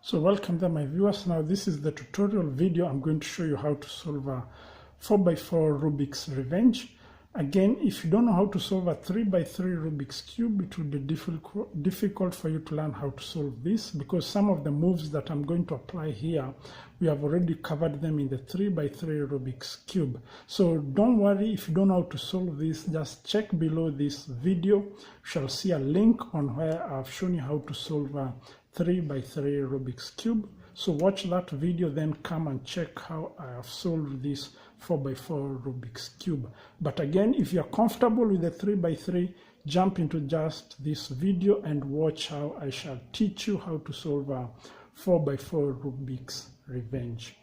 So welcome there my viewers. Now this is the tutorial video. I'm going to show you how to solve a 4x4 Rubik's Revenge. Again, if you don't know how to solve a 3x3 Rubik's Cube, it will be difficult for you to learn how to solve this, because some of the moves that I'm going to apply here, we have already covered them in the 3x3 Rubik's Cube. So don't worry if you don't know how to solve this, just check below this video. You shall see a link on where I've shown you how to solve a 3x3 Rubik's Cube. So watch that video, then come and check how I have solved this 4x4 Rubik's Cube. But again, if you're comfortable with the 3x3, jump into just this video and watch how I shall teach you how to solve a 4x4 Rubik's Revenge.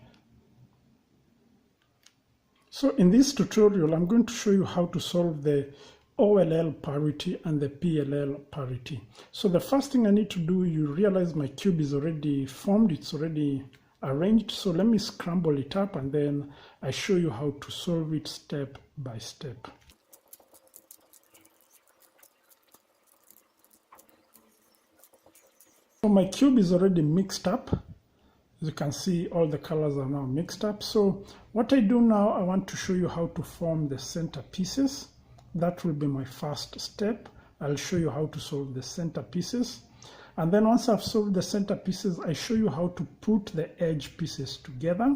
So in this tutorial, I'm going to show you how to solve the OLL parity and the PLL parity. So the first thing I need to do, you realize my cube is already formed, it's already arranged. So let me scramble it up and then I show you how to solve it step by step. So my cube is already mixed up. As you can see, all the colors are now mixed up. So what I do now, I want to show you how to form the center pieces. That will be my first step. I'll show you how to solve the center pieces. And then once I've solved the center pieces, I show you how to put the edge pieces together,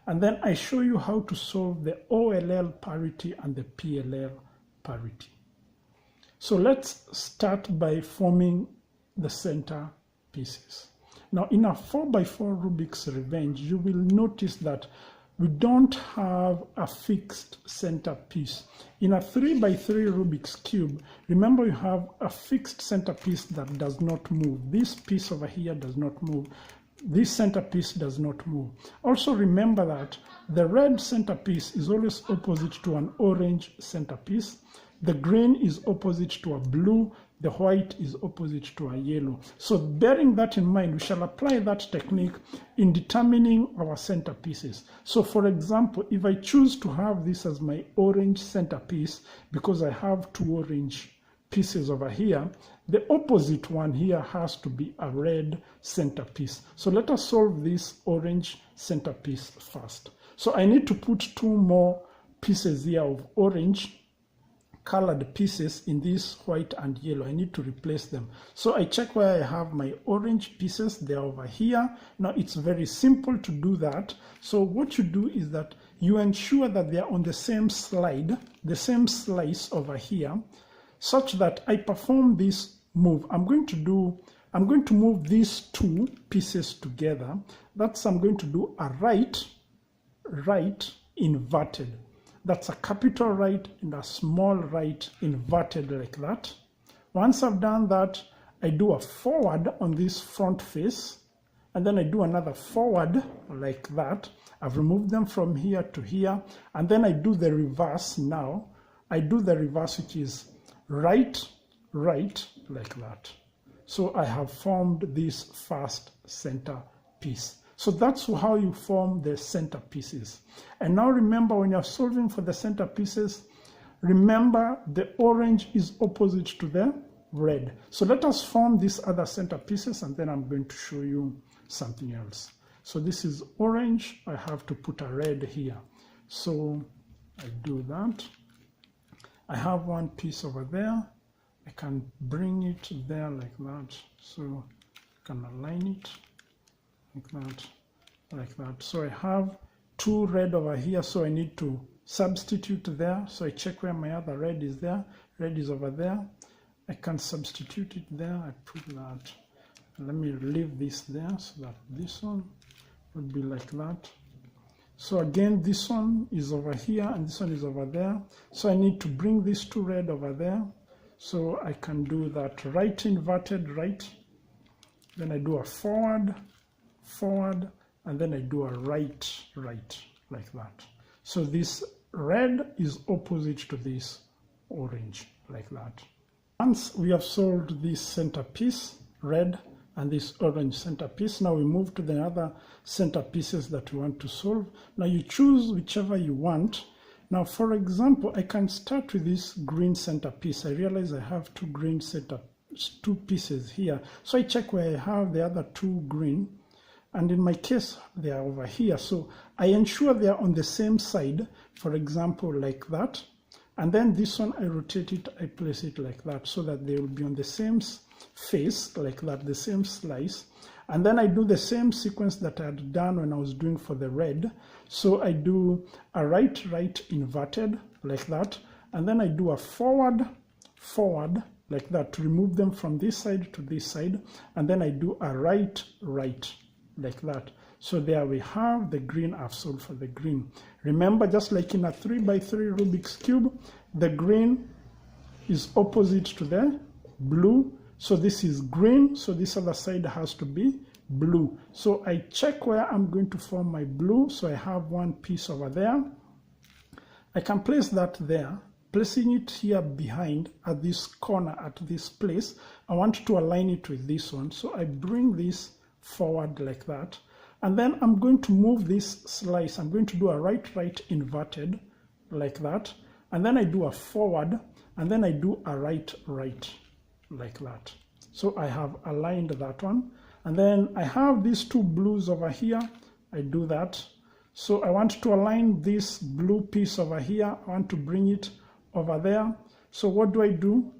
And then I show you how to solve the OLL parity and the PLL parity. So let's start by forming the center pieces. Now in a 4x4 Rubik's Revenge, you will notice that we don't have a fixed center piece. In a 3x3 Rubik's Cube, remember you have a fixed center piece that does not move. This piece over here does not move. This center piece does not move. Also remember that the red center piece is always opposite to an orange center piece. The green is opposite to a blue. The white is opposite to a yellow. So bearing that in mind, we shall apply that technique in determining our center pieces. So for example, if I choose to have this as my orange center piece, because I have two orange pieces over here, the opposite one here has to be a red center piece. So let us solve this orange center piece first. So I need to put two more pieces here of orange colored pieces in this white and yellow. I need to replace them. So I check where I have my orange pieces. They're over here. Now it's very simple to do that. So what you do is that you ensure that they're on the same slide, the same slice over here, such that I perform this move. I'm going to move these two pieces together. That's, I'm going to do a right inverted. That's a capital right and a small right inverted like that. Once I've done that, I do a forward on this front face, and then I do another forward like that. I've removed them from here to here, and then I do the reverse now. I do the reverse, which is right like that. So I have formed this first center piece. So that's how you form the center pieces. And now remember, when you're solving for the center pieces, remember the orange is opposite to the red. So let us form these other center pieces, and then I'm going to show you something else. So this is orange. I have to put a red here. So I do that. I have one piece over there. I can bring it there like that. So I can align it like that. So I have two red over here, so I need to substitute there. So I check where my other red is there. Red is over there. I can substitute it there. I put that. Let me leave this there so that this one would be like that. So again, this one is over here and this one is over there. So I need to bring these two red over there. So I can do that right inverted right. Then I do a forward, and then I do a right like that. So this red is opposite to this orange like that. Once we have solved this center piece, red, and this orange center piece, now we move to the other center pieces that we want to solve. Now you choose whichever you want. Now for example, I can start with this green center piece. I realize I have two green center two pieces here. So I check where I have the other two green, and in my case they are over here. So I ensure they are on the same side, for example like that. And then this one I rotate it, I place it like that, so that they will be on the same face like that, the same slice. And then I do the same sequence that I had done when I was doing for the red. So I do a right inverted like that, and then I do a forward like that to remove them from this side to this side, and then I do a right like that. So there we have the green. I've solved for the green. Remember, just like in a 3x3 Rubik's Cube, the green is opposite to the blue. So this is green, so this other side has to be blue. So I check where I'm going to form my blue. So I have one piece over there. I can place that there. Placing it here behind at this corner, at this place, I want to align it with this one. So I bring this forward like that. And then I'm going to move this slice. I'm going to do a right inverted like that. And then I do a forward, and then I do a right like that. So I have aligned that one. And then I have these two blues over here. I do that. So I want to align this blue piece over here. I want to bring it over there. So what do?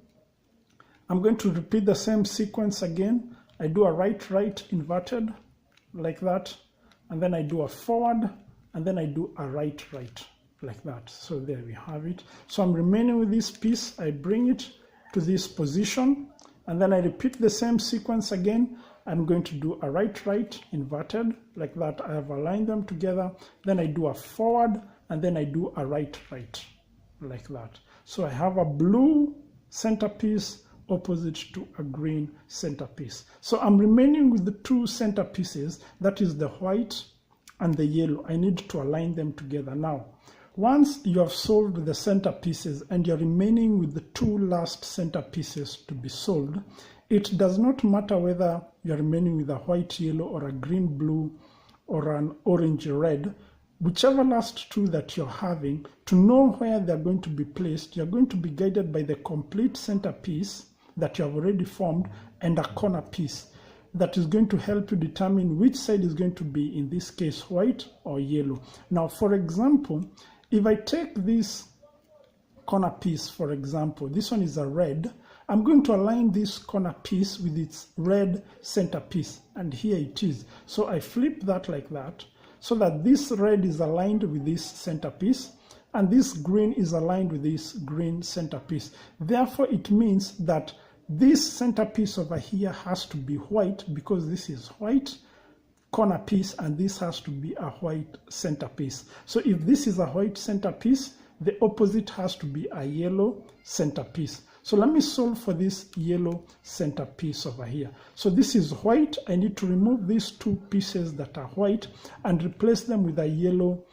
I'm going to repeat the same sequence again. I do a right inverted like that, and then I do a forward, and then I do a right like that. So there we have it. So I'm remaining with this piece. I bring it to this position, and then I repeat the same sequence again. I'm going to do a right inverted like that. I have aligned them together. Then I do a forward, and then I do a right like that. So I have a blue centerpiece opposite to a green centerpiece. So I'm remaining with the two centerpieces, that is the white and the yellow. I need to align them together. Now, once you have solved the centerpieces and you're remaining with the two last centerpieces to be solved, it does not matter whether you're remaining with a white yellow or a green blue or an orange red. Whichever last two that you're having, to know where they're going to be placed, you're going to be guided by the complete centerpiece that you have already formed and a corner piece that is going to help you determine which side is going to be, in this case, white or yellow. Now, for example, if I take this corner piece, for example, this one is a red, I'm going to align this corner piece with its red centerpiece, and here it is. So I flip that like that, so that this red is aligned with this centerpiece, and this green is aligned with this green centerpiece. Therefore, it means that this centerpiece over here has to be white, because this is white corner piece, and this has to be a white centerpiece. So if this is a white centerpiece, the opposite has to be a yellow centerpiece. So let me solve for this yellow centerpiece over here. So this is white. I need to remove these two pieces that are white and replace them with a yellow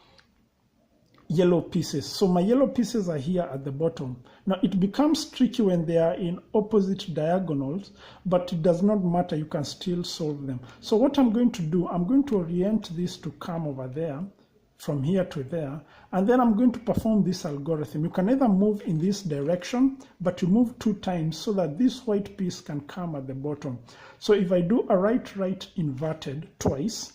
pieces. So my yellow pieces are here at the bottom. Now it becomes tricky when they are in opposite diagonals, but it does not matter. You can still solve them. So what I'm going to do, I'm going to orient this to come over there, from here to there, and then I'm going to perform this algorithm. You can either move in this direction, but you move 2 times so that this white piece can come at the bottom. So if I do a right inverted twice,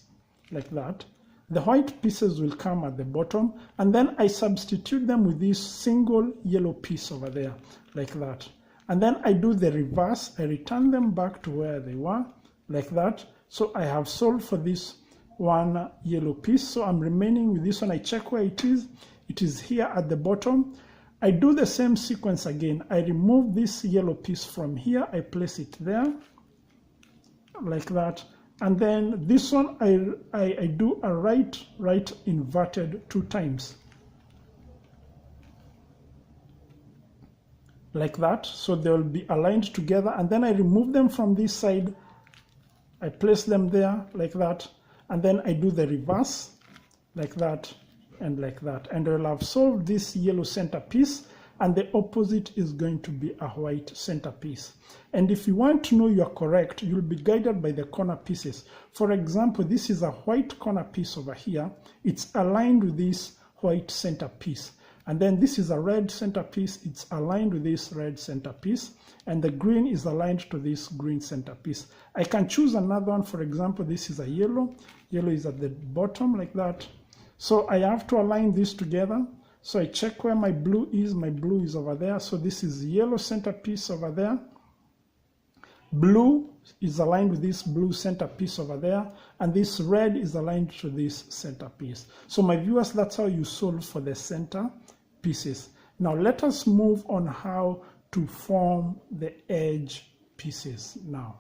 like that, the white pieces will come at the bottom, and then I substitute them with this single yellow piece over there, like that. And then I do the reverse. I return them back to where they were, like that. So I have solved for this one yellow piece. So I'm remaining with this one. I check where it is. It is here at the bottom. I do the same sequence again. I remove this yellow piece from here. I place it there, like that. And then this one, I do a right inverted 2 times, like that. So they will be aligned together. And then I remove them from this side. I place them there, like that. And then I do the reverse, like that and like that. And I'll have solved this yellow centerpiece, and the opposite is going to be a white centerpiece. And if you want to know you're correct, you'll be guided by the corner pieces. For example, this is a white corner piece over here. It's aligned with this white centerpiece. And then this is a red centerpiece. It's aligned with this red centerpiece. And the green is aligned to this green centerpiece. I can choose another one. For example, this is a yellow. Yellow is at the bottom like that. So I have to align this together. So I check where my blue is. My blue is over there. So this is yellow centerpiece over there. Blue is aligned with this blue centerpiece over there, and this red is aligned to this centerpiece. So my viewers, that's how you solve for the center pieces. Now let us move on how to form the edge pieces now.